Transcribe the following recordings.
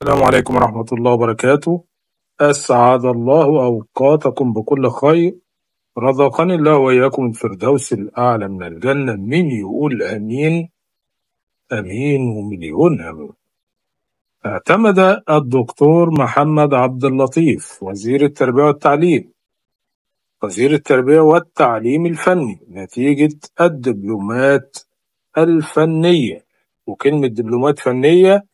السلام عليكم ورحمة الله وبركاته. أسعد الله أوقاتكم بكل خير. رزقني الله وإياكم الفردوس الأعلى من الجنة. مين يقول آمين؟ آمين ومليون آمين. اعتمد الدكتور محمد عبد اللطيف وزير التربية والتعليم الفني نتيجة الدبلومات الفنية. وكلمة دبلومات فنية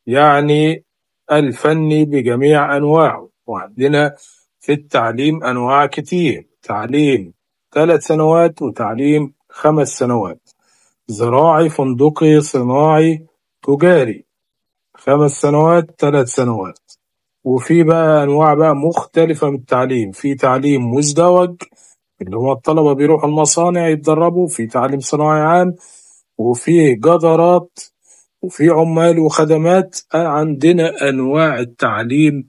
يعني الفني بجميع أنواعه. وعندنا في التعليم أنواع كتير: تعليم 3 سنوات وتعليم 5 سنوات، زراعي فندقي صناعي تجاري، 5 سنوات 3 سنوات. وفي بقى أنواع بقى مختلفة من التعليم: في تعليم مزدوج اللي هو الطلبة بيروحوا المصانع يتدربوا، في تعليم صناعي عام، وفي جدارات، وفي عمال وخدمات. عندنا أنواع التعليم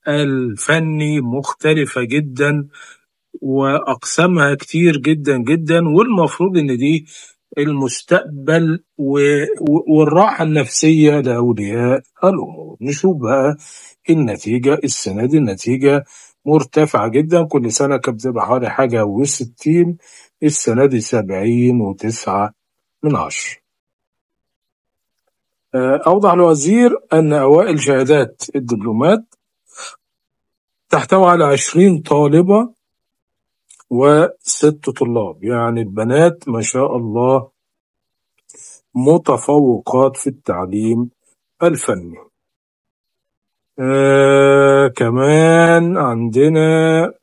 الفني مختلفة جدا وأقسامها كتير جدا جدا، والمفروض إن دي المستقبل والراحة النفسية لأولياء الأمور. نشوف بقى النتيجة. السنة دي النتيجة مرتفعة جدا، كل سنة كانت بتبقى حوالي حاجة و60، السنة دي 70.9. أوضح الوزير أن أوائل شهادات الدبلومات تحتوي على 20 طالبة و6 طلاب، يعني البنات ما شاء الله متفوقات في التعليم الفني. كمان عندنا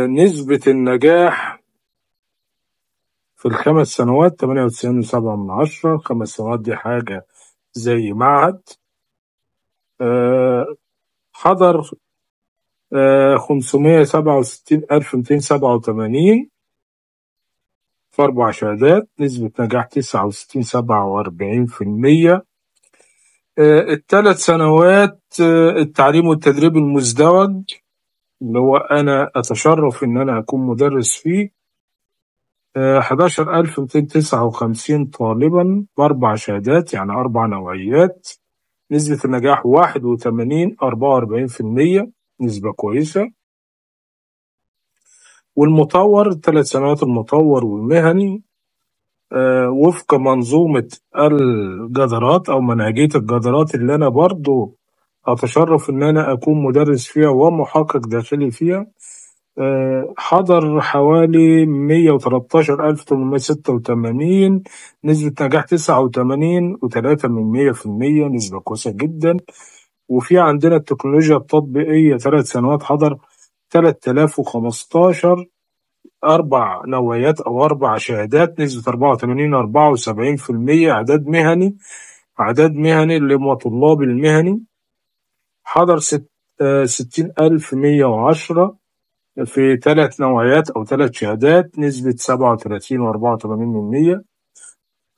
نسبة النجاح في ال5 سنوات 98.7. 5 سنوات دي حاجة زي معهد. حضر 567,287 في 4 شهادات، نسبة نجاح 69.47%. ال3 سنوات التعليم والتدريب المزدوج اللي هو أنا أتشرف إن أنا أكون مدرس فيه، 11,259 طالبا ب4 شهادات، يعني 4 نوعيات، نسبة النجاح 81.44%، نسبة كويسة. والمطور 3 سنوات المطور والمهني وفق منظومة الجدارات أو منهجية الجدارات اللي أنا برضو أتشرف إن أنا أكون مدرس فيها ومحقق داخلي فيها. حضر حوالي 113,886، نسبة نجاح 89.3%، نسبة كويسة جدا. وفي عندنا التكنولوجيا التطبيقية 3 سنوات، حضر 3015، 4 نوعيات أو 4 شهادات، نسبة 84.74%. أعداد مهني اللي هم طلاب المهني، حضر 60,110 في 3 نوعيات أو 3 شهادات، نسبة 37.84%.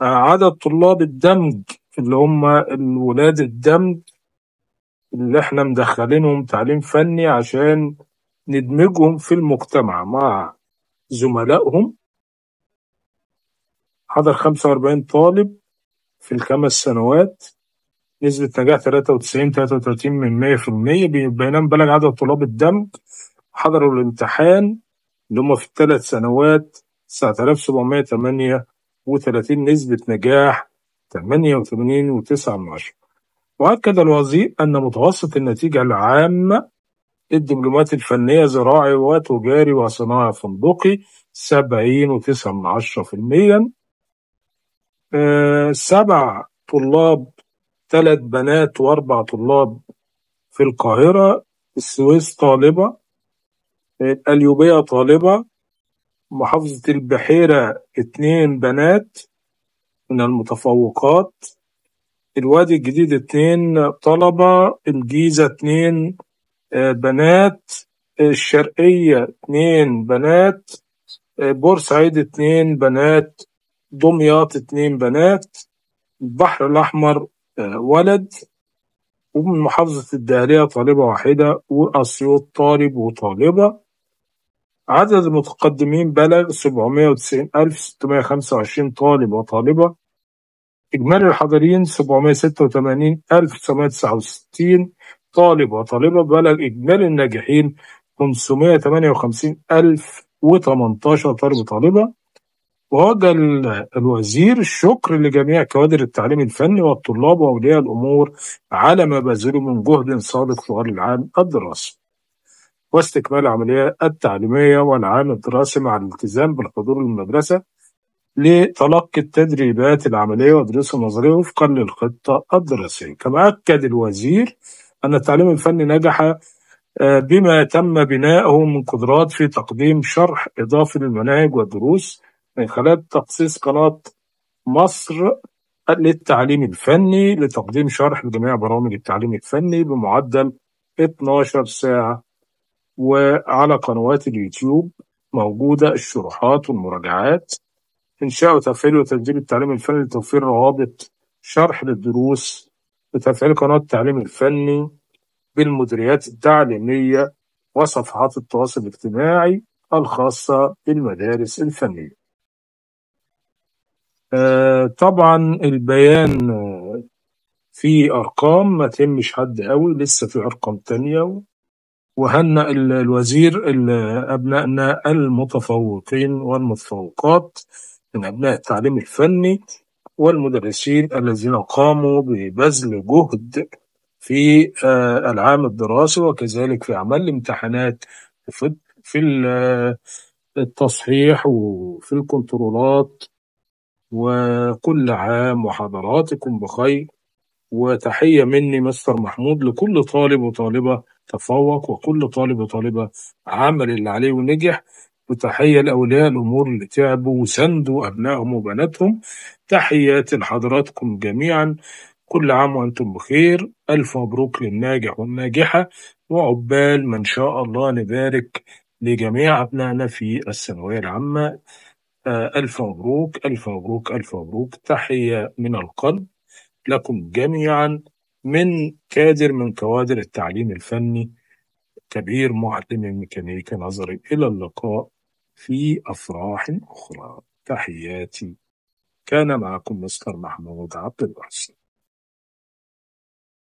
عدد طلاب الدمج اللي هم الولاد الدمج اللي احنا مدخلينهم تعليم فني عشان ندمجهم في المجتمع مع زملائهم، حضر 45 طالب في ال5 سنوات، نسبة نجاح 93.33%. بينما بلغ عدد طلاب الدمج حضروا الامتحان اللي هم في ال3 سنوات 9,738، نسبة نجاح 88.9. وأكد الوزير أن متوسط النتيجة العامة الدبلومات الفنية زراعي وتجاري وصناعي فندقي 70.9%. 7 طلاب، 3 بنات و4 طلاب في القاهرة. السويس طالبة، القليوبية طالبة، محافظة البحيرة 2 بنات من المتفوقات، الوادي الجديد 2 طلبة، الجيزة 2 بنات، الشرقية 2 بنات، بورسعيد 2 بنات، دمياط 2 بنات، البحر الأحمر ولد، ومن محافظة الدهلية طالبة واحدة، وأسيوط طالب وطالبة. عدد المتقدمين بلغ 790,625 طالب وطالبة، إجمالي الحاضرين 786,969 طالب وطالبة، بلغ إجمالي الناجحين 558,018 طالب وطالبة. ووجه الوزير الشكر لجميع كوادر التعليم الفني والطلاب وأولياء الأمور على ما بذلوا من جهد صادق طوال العام الدراسي واستكمال العملية التعليمية والعام الدراسي مع الالتزام بالحضور للمدرسة لتلقي التدريبات العملية والدروس النظرية وفقا للخطة الدراسية. كما أكد الوزير أن التعليم الفني نجح بما تم بناؤه من قدرات في تقديم شرح إضافي للمناهج والدروس من خلال تخصيص قناة مصر للتعليم الفني لتقديم شرح لجميع برامج التعليم الفني بمعدل 12 ساعة، وعلى قنوات اليوتيوب موجودة الشروحات والمراجعات. إنشاء وتفعيل وتسجيل التعليم الفني لتوفير روابط شرح للدروس، وتفعيل قناة التعليم الفني بالمديريات التعليمية وصفحات التواصل الاجتماعي الخاصة بالمدارس الفنية. طبعا البيان فيه أرقام ما تهمش حد قوي، لسه في أرقام تانية. وهنأ الوزير أبنائنا المتفوقين والمتفوقات من أبناء التعليم الفني والمدرسين الذين قاموا ببذل جهد في العام الدراسي وكذلك في أعمال الامتحانات في التصحيح وفي الكنترولات. وكل عام وحضراتكم بخير، وتحية مني مستر محمود لكل طالب وطالبة تفوق وكل طالب وطالبة عمل اللي عليه ونجح، وتحية لأولياء الأمور اللي تعبوا وسندوا أبنائهم وبناتهم. تحياتي لحضراتكم جميعا، كل عام وأنتم بخير، ألف مبروك للناجح والناجحة، وعقبال ما إن شاء الله نبارك لجميع أبنائنا في الثانوية العامة. ألف مبروك ألف مبروك ألف مبروك. تحية من القلب لكم جميعا من كادر من كوادر التعليم الفني، كبير معلم الميكانيكا نظري. إلى اللقاء في أفراح أخرى. تحياتي، كان معكم مستر محمود عبد الباسط.